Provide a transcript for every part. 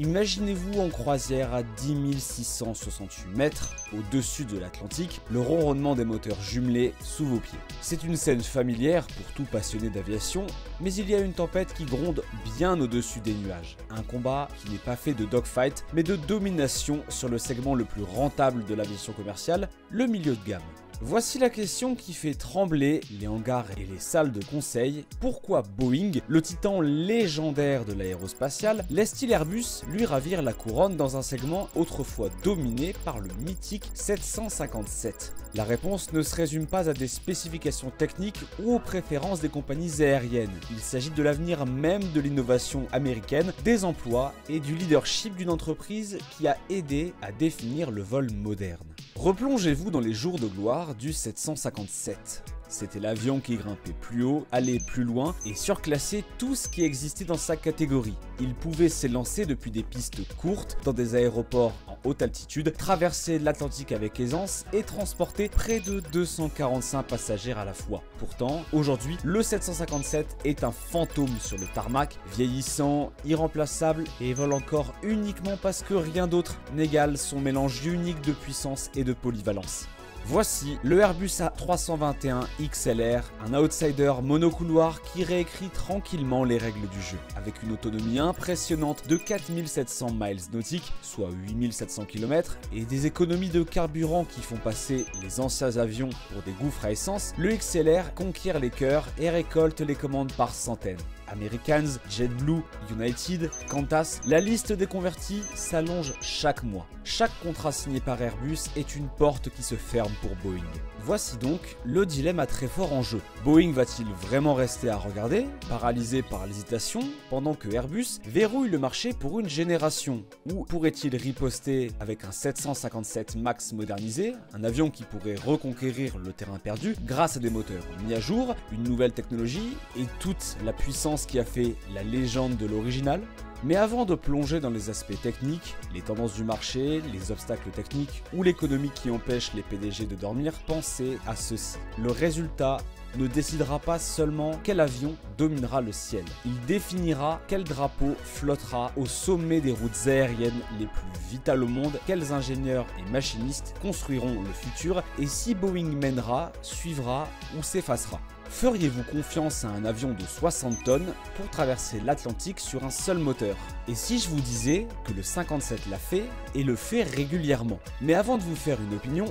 Imaginez-vous en croisière à 10 668 mètres au-dessus de l'Atlantique, le ronronnement des moteurs jumelés sous vos pieds. C'est une scène familière pour tout passionné d'aviation, mais il y a une tempête qui gronde bien au-dessus des nuages. Un combat qui n'est pas fait de dogfight, mais de domination sur le segment le plus rentable de l'aviation commerciale, le milieu de gamme. Voici la question qui fait trembler les hangars et les salles de conseil. Pourquoi Boeing, le titan légendaire de l'aérospatiale, laisse-t-il Airbus lui ravir la couronne dans un segment autrefois dominé par le mythique 757? La réponse ne se résume pas à des spécifications techniques ou aux préférences des compagnies aériennes. Il s'agit de l'avenir même de l'innovation américaine, des emplois et du leadership d'une entreprise qui a aidé à définir le vol moderne. Replongez-vous dans les jours de gloire du 757. C'était l'avion qui grimpait plus haut, allait plus loin et surclassait tout ce qui existait dans sa catégorie. Il pouvait s'élancer depuis des pistes courtes dans des aéroports en haute altitude, traverser l'Atlantique avec aisance et transporter près de 245 passagers à la fois. Pourtant, aujourd'hui, le 757 est un fantôme sur le tarmac, vieillissant, irremplaçable et vole encore uniquement parce que rien d'autre n'égale son mélange unique de puissance et de polyvalence. Voici le Airbus A321 XLR, un outsider monocouloir qui réécrit tranquillement les règles du jeu. Avec une autonomie impressionnante de 4700 miles nautiques, soit 8700 km, et des économies de carburant qui font passer les anciens avions pour des gouffres à essence, le XLR conquiert les cœurs et récolte les commandes par centaines. Americans, JetBlue, United, Qantas, la liste des convertis s'allonge chaque mois. Chaque contrat signé par Airbus est une porte qui se ferme pour Boeing. Voici donc le dilemme à très fort enjeu. Boeing va-t-il vraiment rester à regarder, paralysé par l'hésitation, pendant que Airbus verrouille le marché pour une génération? Ou pourrait-il riposter avec un 757 MAX modernisé, un avion qui pourrait reconquérir le terrain perdu grâce à des moteurs mis à jour, une nouvelle technologie et toute la puissance qui a fait la légende de l'original? Mais avant de plonger dans les aspects techniques, les tendances du marché, les obstacles techniques ou l'économie qui empêche les PDG de dormir, pensez à ceci. Le résultat ne décidera pas seulement quel avion dominera le ciel. Il définira quel drapeau flottera au sommet des routes aériennes les plus vitales au monde, quels ingénieurs et machinistes construiront le futur et si Boeing mènera, suivra ou s'effacera. Feriez-vous confiance à un avion de 60 tonnes pour traverser l'Atlantique sur un seul moteur? Et si je vous disais que le 57 l'a fait et le fait régulièrement? Mais avant de vous faire une opinion,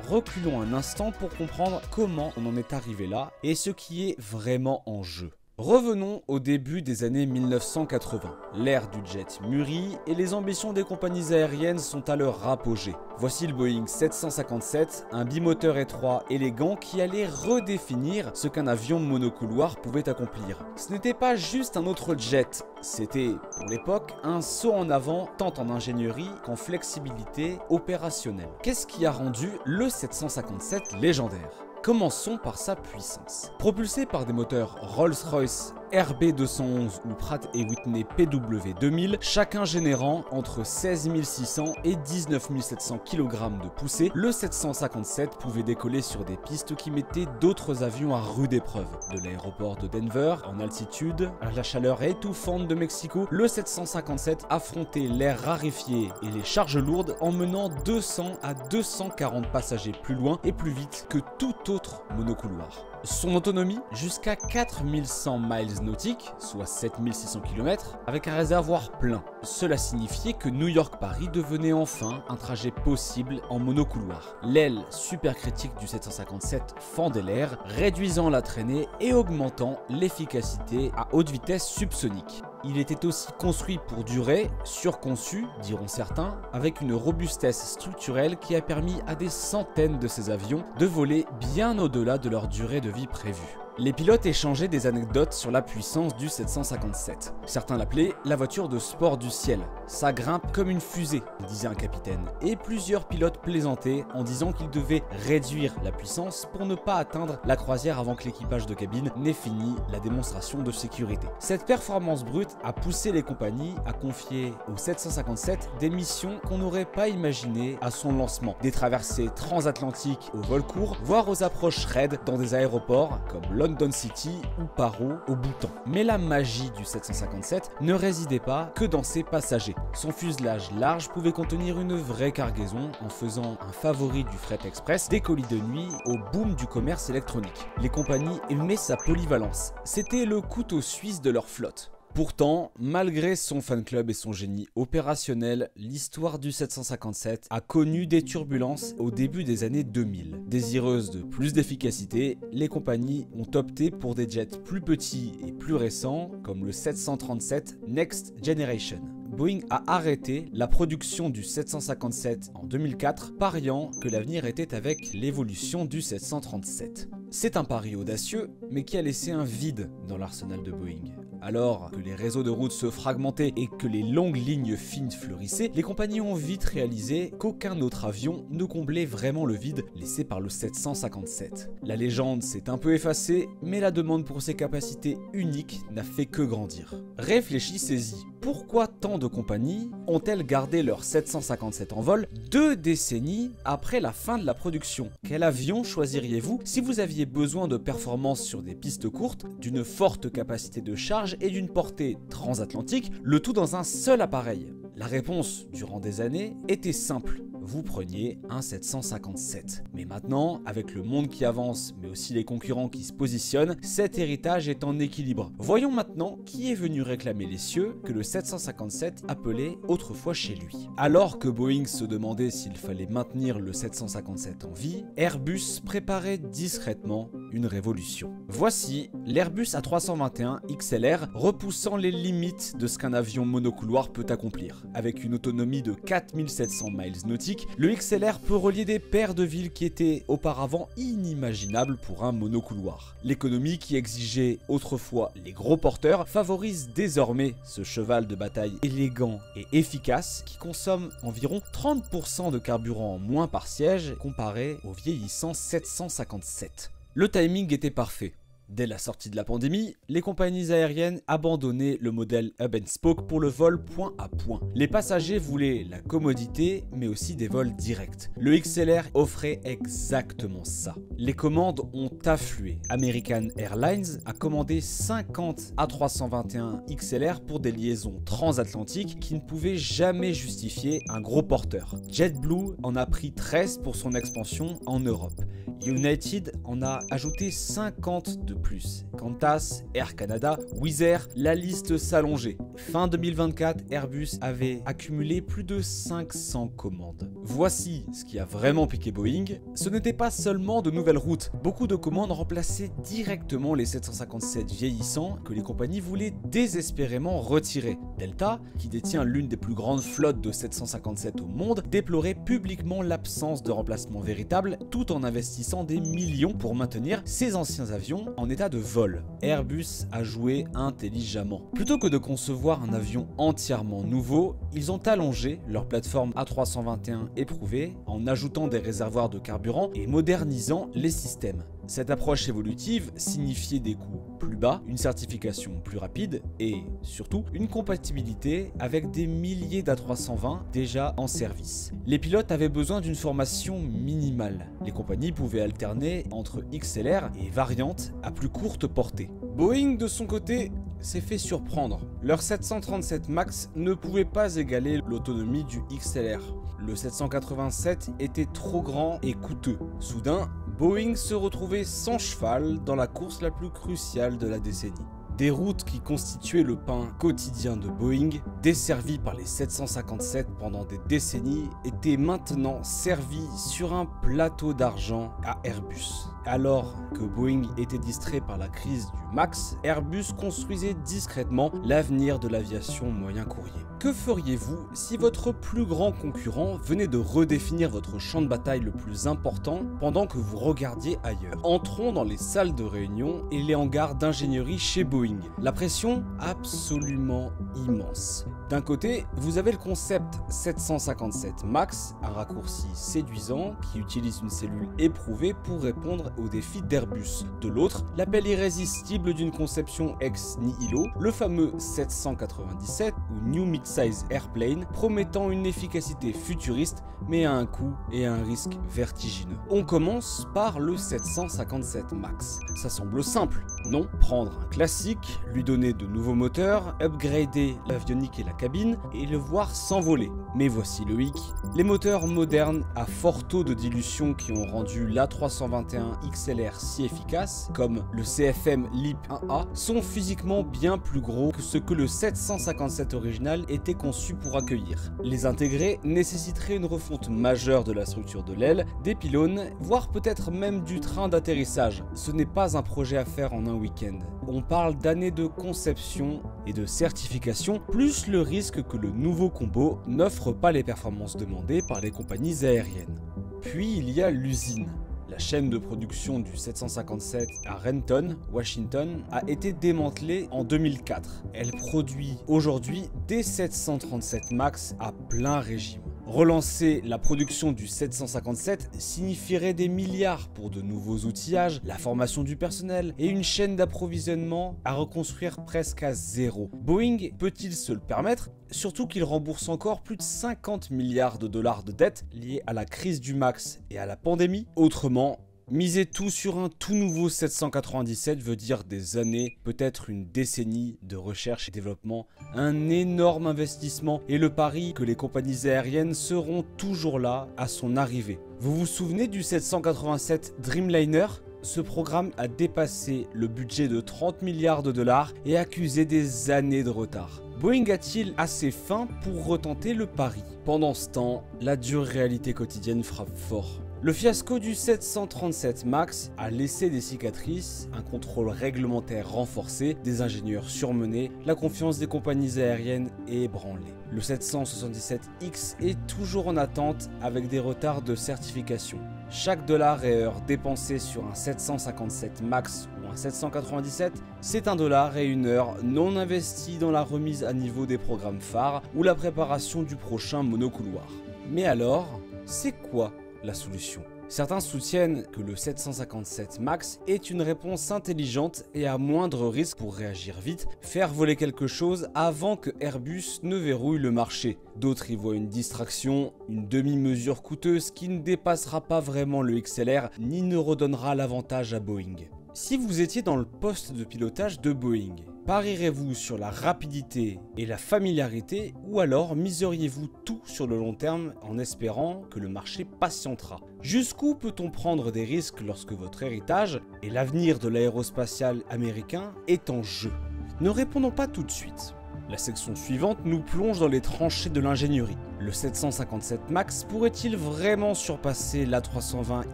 reculons un instant pour comprendre comment on en est arrivé là et ce qui est vraiment en jeu. Revenons au début des années 1980. L'ère du jet mûrit et les ambitions des compagnies aériennes sont à leur apogée. Voici le Boeing 757, un bimoteur étroit élégant qui allait redéfinir ce qu'un avion monocouloir pouvait accomplir. Ce n'était pas juste un autre jet, c'était, pour l'époque, un saut en avant tant en ingénierie qu'en flexibilité opérationnelle. Qu'est-ce qui a rendu le 757 légendaire? Commençons par sa puissance. Propulsé par des moteurs Rolls-Royce RB211 ou Pratt & Whitney PW2000, chacun générant entre 16 600 et 19 700 kg de poussée, le 757 pouvait décoller sur des pistes qui mettaient d'autres avions à rude épreuve. De l'aéroport de Denver, en altitude, à la chaleur étouffante de Mexico, le 757 affrontait l'air raréfié et les charges lourdes en menant 200 à 240 passagers plus loin et plus vite que tout autre monocouloir. Son autonomie, jusqu'à 4100 miles nautiques, soit 7600 km, avec un réservoir plein. Cela signifiait que New York-Paris devenait enfin un trajet possible en monocouloir. L'aile supercritique du 757 fendait l'air, réduisant la traînée et augmentant l'efficacité à haute vitesse subsonique. Il était aussi construit pour durer, surconçu, diront certains, avec une robustesse structurelle qui a permis à des centaines de ces avions de voler bien au-delà de leur durée de vie prévue. Les pilotes échangeaient des anecdotes sur la puissance du 757. Certains l'appelaient la voiture de sport du ciel. Ça grimpe comme une fusée, disait un capitaine. Et plusieurs pilotes plaisantaient en disant qu'ils devaient réduire la puissance pour ne pas atteindre la croisière avant que l'équipage de cabine n'ait fini la démonstration de sécurité. Cette performance brute a poussé les compagnies à confier au 757 des missions qu'on n'aurait pas imaginées à son lancement. Des traversées transatlantiques au vol court, voire aux approches raides dans des aéroports comme London City ou Paro au Bhoutan. Mais la magie du 757 ne résidait pas que dans ses passagers. Son fuselage large pouvait contenir une vraie cargaison en faisant un favori du fret express des colis de nuit au boom du commerce électronique. Les compagnies aimaient sa polyvalence. C'était le couteau suisse de leur flotte. Pourtant, malgré son fan club et son génie opérationnel, l'histoire du 757 a connu des turbulences au début des années 2000. Désireuses de plus d'efficacité, les compagnies ont opté pour des jets plus petits et plus récents, comme le 737 Next Generation. Boeing a arrêté la production du 757 en 2004, pariant que l'avenir était avec l'évolution du 737. C'est un pari audacieux, mais qui a laissé un vide dans l'arsenal de Boeing. Alors que les réseaux de routes se fragmentaient et que les longues lignes fines fleurissaient, les compagnies ont vite réalisé qu'aucun autre avion ne comblait vraiment le vide laissé par le 757. La légende s'est un peu effacée, mais la demande pour ses capacités uniques n'a fait que grandir. Réfléchissez-y, pourquoi tant de compagnies ont-elles gardé leur 757 en vol 2 décennies après la fin de la production? Quel avion choisiriez-vous si vous aviez besoin de performances sur des pistes courtes, d'une forte capacité de charge et d'une portée transatlantique, le tout dans un seul appareil? La réponse, durant des années, était simple. Vous preniez un 757. Mais maintenant, avec le monde qui avance, mais aussi les concurrents qui se positionnent, cet héritage est en équilibre. Voyons maintenant qui est venu réclamer les cieux que le 757 appelait autrefois chez lui. Alors que Boeing se demandait s'il fallait maintenir le 757 en vie, Airbus préparait discrètement une révolution. Voici l'Airbus A321 XLR repoussant les limites de ce qu'un avion monocouloir peut accomplir. Avec une autonomie de 4700 miles nautiques, le XLR peut relier des paires de villes qui étaient auparavant inimaginables pour un monocouloir. L'économie qui exigeait autrefois les gros porteurs favorise désormais ce cheval de bataille élégant et efficace qui consomme environ 30% de carburant en moins par siège comparé au vieillissant 757. Le timing était parfait. Dès la sortie de la pandémie, les compagnies aériennes abandonnaient le modèle hub and spoke pour le vol point à point. Les passagers voulaient la commodité, mais aussi des vols directs. Le XLR offrait exactement ça. Les commandes ont afflué. American Airlines a commandé 50 A321 XLR pour des liaisons transatlantiques qui ne pouvaient jamais justifier un gros porteur. JetBlue en a pris 13 pour son expansion en Europe. United en a ajouté 50 de plus. Qantas, Air Canada, Wizz Air, la liste s'allongeait. Fin 2024, Airbus avait accumulé plus de 500 commandes. Voici ce qui a vraiment piqué Boeing. Ce n'était pas seulement de nouvelles routes. Beaucoup de commandes remplaçaient directement les 757 vieillissants que les compagnies voulaient désespérément retirer. Delta, qui détient l'une des plus grandes flottes de 757 au monde, déplorait publiquement l'absence de remplacement véritable tout en investissant des millions pour maintenir ses anciens avions en état de vol. Airbus a joué intelligemment. Plutôt que de concevoir un avion entièrement nouveau, ils ont allongé leur plateforme A321 éprouvée en ajoutant des réservoirs de carburant et modernisant les systèmes. Cette approche évolutive signifiait des coûts plus bas, une certification plus rapide et, surtout, une compatibilité avec des milliers d'A320 déjà en service. Les pilotes avaient besoin d'une formation minimale. Les compagnies pouvaient alterner entre XLR et variantes à plus courte portée. Boeing, de son côté, s'est fait surprendre. Leur 737 MAX ne pouvait pas égaler l'autonomie du XLR. Le 787 était trop grand et coûteux. Soudain, Boeing se retrouvait sans cheval dans la course la plus cruciale de la décennie. Des routes qui constituaient le pain quotidien de Boeing, desservies par les 757 pendant des décennies, étaient maintenant servies sur un plateau d'argent à Airbus. Alors que Boeing était distrait par la crise du MAX, Airbus construisait discrètement l'avenir de l'aviation moyen courrier. Que feriez-vous si votre plus grand concurrent venait de redéfinir votre champ de bataille le plus important pendant que vous regardiez ailleurs? Entrons dans les salles de réunion et les hangars d'ingénierie chez Boeing. La pression absolument immense. D'un côté, vous avez le concept 757 MAX, un raccourci séduisant qui utilise une cellule éprouvée pour répondre aux défis d'Airbus. De l'autre, l'appel irrésistible d'une conception ex nihilo, le fameux 797 ou New Midsize Airplane, promettant une efficacité futuriste mais à un coût et à un risque vertigineux. On commence par le 757 MAX. Ça semble simple, non? Prendre un classique, lui donner de nouveaux moteurs, upgrader l'avionique et la cabine et le voir s'envoler. Mais voici le hic. Les moteurs modernes à fort taux de dilution qui ont rendu l'A321 XLR si efficace, comme le CFM LEAP 1A, sont physiquement bien plus gros que ce que le 757 original était conçu pour accueillir. Les intégrer nécessiterait une refonte majeure de la structure de l'aile, des pylônes, voire peut-être même du train d'atterrissage. Ce n'est pas un projet à faire en un week-end. On parle d'années de conception et de certification, plus le risque que le nouveau combo n'offre pas les performances demandées par les compagnies aériennes. Puis il y a l'usine. La chaîne de production du 757 à Renton, Washington, a été démantelée en 2004. Elle produit aujourd'hui des 737 MAX à plein régime. Relancer la production du 757 signifierait des milliards pour de nouveaux outillages, la formation du personnel et une chaîne d'approvisionnement à reconstruire presque à zéro. Boeing peut-il se le permettre? Surtout qu'il rembourse encore plus de 50 milliards de dollars de dettes liées à la crise du MAX et à la pandémie. Autrement, miser tout sur un tout nouveau 797 veut dire des années, peut-être une décennie de recherche et développement, un énorme investissement et le pari que les compagnies aériennes seront toujours là à son arrivée. Vous vous souvenez du 787 Dreamliner ? Ce programme a dépassé le budget de 30 milliards de dollars et accusé des années de retard. Boeing a-t-il assez faim pour retenter le pari? Pendant ce temps, la dure réalité quotidienne frappe fort. Le fiasco du 737 MAX a laissé des cicatrices, un contrôle réglementaire renforcé, des ingénieurs surmenés, la confiance des compagnies aériennes est ébranlée. Le 777X est toujours en attente avec des retards de certification. Chaque dollar et heure dépensé sur un 757 MAX ou un 797, c'est un dollar et une heure non investis dans la remise à niveau des programmes phares ou la préparation du prochain monocouloir. Mais alors, c'est quoi la solution? Certains soutiennent que le 757 MAX est une réponse intelligente et à moindre risque pour réagir vite, faire voler quelque chose avant que Airbus ne verrouille le marché. D'autres y voient une distraction, une demi-mesure coûteuse qui ne dépassera pas vraiment le XLR ni ne redonnera l'avantage à Boeing. Si vous étiez dans le poste de pilotage de Boeing, parierez-vous sur la rapidité et la familiarité ou alors miseriez-vous tout sur le long terme en espérant que le marché patientera? Jusqu'où peut-on prendre des risques lorsque votre héritage et l'avenir de l'aérospatial américain est en jeu? Ne répondons pas tout de suite. La section suivante nous plonge dans les tranchées de l'ingénierie. Le 757 MAX pourrait-il vraiment surpasser l'A320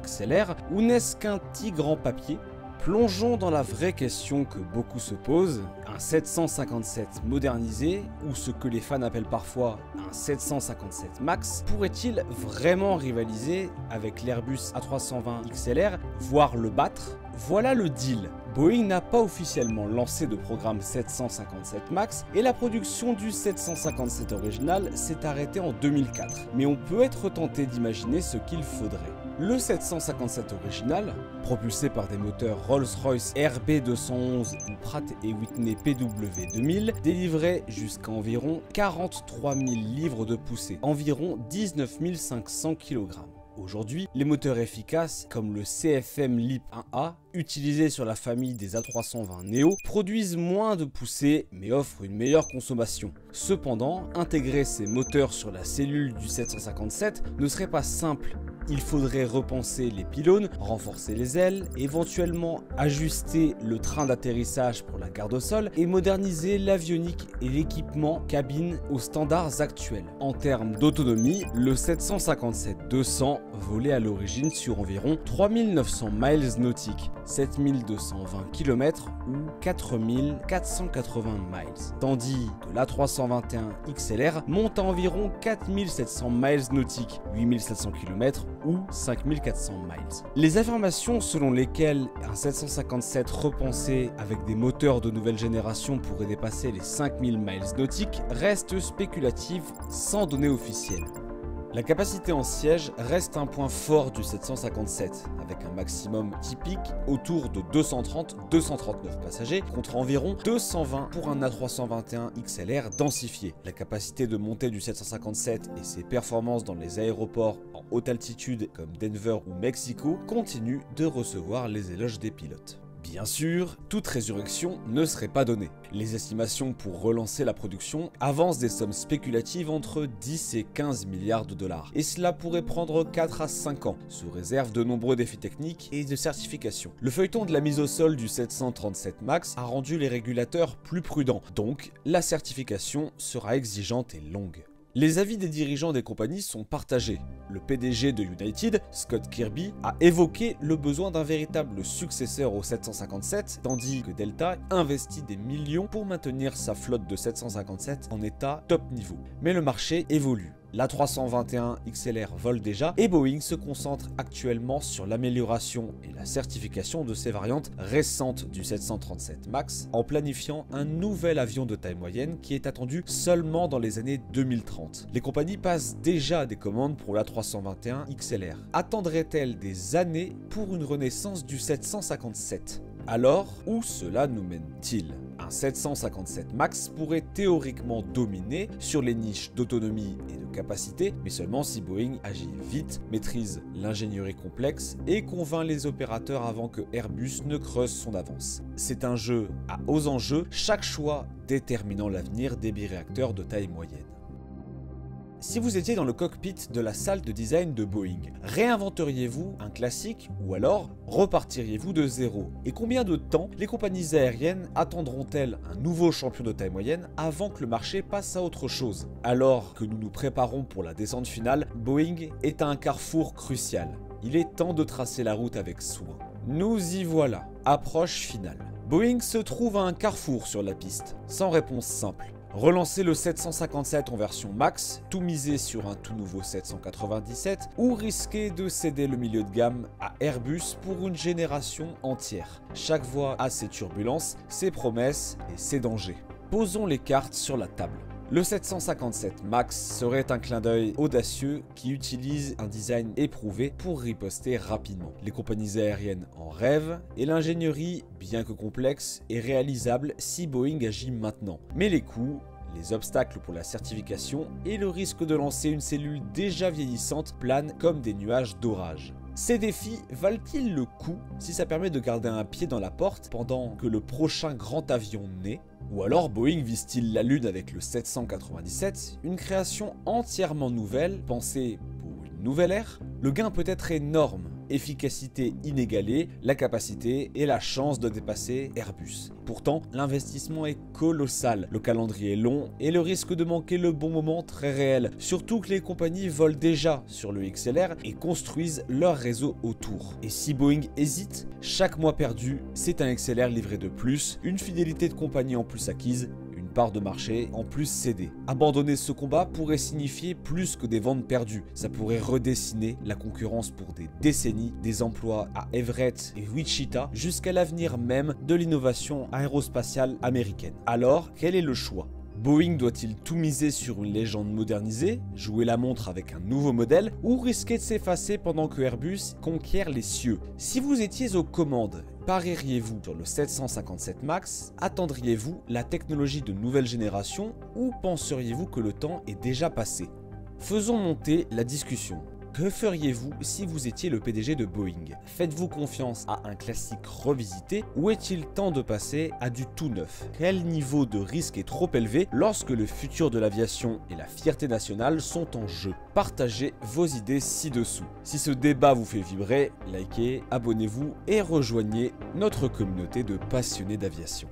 XLR ou n'est-ce qu'un tigre en papier? Plongeons dans la vraie question que beaucoup se posent, un 757 modernisé, ou ce que les fans appellent parfois un 757 MAX, pourrait-il vraiment rivaliser avec l'Airbus A320 XLR, voire le battre? Voilà le deal. Boeing n'a pas officiellement lancé de programme 757 MAX et la production du 757 original s'est arrêtée en 2004. Mais on peut être tenté d'imaginer ce qu'il faudrait. Le 757 original, propulsé par des moteurs Rolls-Royce RB211 ou Pratt & Whitney PW2000, délivrait jusqu'à environ 43 000 livres de poussée, environ 19 500 kg. Aujourd'hui, les moteurs efficaces comme le CFM LEAP 1A, utilisé sur la famille des A320 Neo, produisent moins de poussée mais offrent une meilleure consommation. Cependant, intégrer ces moteurs sur la cellule du 757 ne serait pas simple. Il faudrait repenser les pylônes, renforcer les ailes, éventuellement ajuster le train d'atterrissage pour la garde au sol et moderniser l'avionique et l'équipement cabine aux standards actuels. En termes d'autonomie, le 757-200 volait à l'origine sur environ 3900 miles nautiques. 7220 km ou 4480 miles, tandis que l'A321 XLR monte à environ 4700 miles nautiques, 8700 km ou 5400 miles. Les informations selon lesquelles un 757 repensé avec des moteurs de nouvelle génération pourrait dépasser les 5000 miles nautiques restent spéculatives sans données officielles. La capacité en siège reste un point fort du 757, avec un maximum typique autour de 230-239 passagers, contre environ 220 pour un A321 XLR densifié. La capacité de montée du 757 et ses performances dans les aéroports en haute altitude comme Denver ou Mexico continuent de recevoir les éloges des pilotes. Bien sûr, toute résurrection ne serait pas donnée. Les estimations pour relancer la production avancent des sommes spéculatives entre 10 et 15 milliards de dollars, et cela pourrait prendre 4 à 5 ans, sous réserve de nombreux défis techniques et de certification. Le feuilleton de la mise au sol du 737 MAX a rendu les régulateurs plus prudents, donc la certification sera exigeante et longue. Les avis des dirigeants des compagnies sont partagés. Le PDG de United, Scott Kirby, a évoqué le besoin d'un véritable successeur au 757, tandis que Delta investit des millions pour maintenir sa flotte de 757 en état top niveau. Mais le marché évolue. L'A321 XLR vole déjà et Boeing se concentre actuellement sur l'amélioration et la certification de ces variantes récentes du 737 MAX en planifiant un nouvel avion de taille moyenne qui est attendu seulement dans les années 2030. Les compagnies passent déjà des commandes pour l'A321 XLR. Attendraient-elles des années pour une renaissance du 757 ? Alors, où cela nous mène-t-il ? Un 757 MAX pourrait théoriquement dominer sur les niches d'autonomie et de capacité, mais seulement si Boeing agit vite, maîtrise l'ingénierie complexe et convainc les opérateurs avant que Airbus ne creuse son avance. C'est un jeu à hauts enjeux, chaque choix déterminant l'avenir des biréacteurs de taille moyenne. Si vous étiez dans le cockpit de la salle de design de Boeing, réinventeriez-vous un classique ou alors repartiriez-vous de zéro? Et combien de temps les compagnies aériennes attendront-elles un nouveau champion de taille moyenne avant que le marché passe à autre chose? Alors que nous nous préparons pour la descente finale, Boeing est à un carrefour crucial. Il est temps de tracer la route avec soin. Nous y voilà, approche finale. Boeing se trouve à un carrefour sur la piste, sans réponse simple. Relancer le 757 en version max, tout miser sur un tout nouveau 797 ou risquer de céder le milieu de gamme à Airbus pour une génération entière. Chaque voie a ses turbulences, ses promesses et ses dangers. Posons les cartes sur la table. Le 757 MAX serait un clin d'œil audacieux qui utilise un design éprouvé pour riposter rapidement. Les compagnies aériennes en rêvent et l'ingénierie, bien que complexe, est réalisable si Boeing agit maintenant. Mais les coûts, les obstacles pour la certification et le risque de lancer une cellule déjà vieillissante planent comme des nuages d'orage. Ces défis valent-ils le coup si ça permet de garder un pied dans la porte pendant que le prochain grand avion naît ? Ou alors Boeing vise-t-il la Lune avec le 797, une création entièrement nouvelle, pensée pour une nouvelle ère? Le gain peut être énorme, efficacité inégalée, la capacité et la chance de dépasser Airbus. Pourtant, l'investissement est colossal, le calendrier est long et le risque de manquer le bon moment très réel, surtout que les compagnies volent déjà sur le XLR et construisent leur réseau autour. Et si Boeing hésite, chaque mois perdu, c'est un XLR livré de plus, une fidélité de compagnie en plus acquise, une part de marché en plus cédée. Abandonner ce combat pourrait signifier plus que des ventes perdues, ça pourrait redessiner la concurrence pour des décennies, des emplois à Everett et Wichita, jusqu'à l'avenir même de l'innovation aérospatiale américaine. Alors, quel est le choix ? Boeing doit-il tout miser sur une légende modernisée, jouer la montre avec un nouveau modèle, ou risquer de s'effacer pendant que Airbus conquiert les cieux? Si vous étiez aux commandes, parieriez-vous sur le 757 MAX? Attendriez-vous la technologie de nouvelle génération ou penseriez-vous que le temps est déjà passé? Faisons monter la discussion. Que feriez-vous si vous étiez le PDG de Boeing? Faites-vous confiance à un classique revisité ou est-il temps de passer à du tout neuf? Quel niveau de risque est trop élevé lorsque le futur de l'aviation et la fierté nationale sont en jeu? Partagez vos idées ci-dessous. Si ce débat vous fait vibrer, likez, abonnez-vous et rejoignez notre communauté de passionnés d'aviation.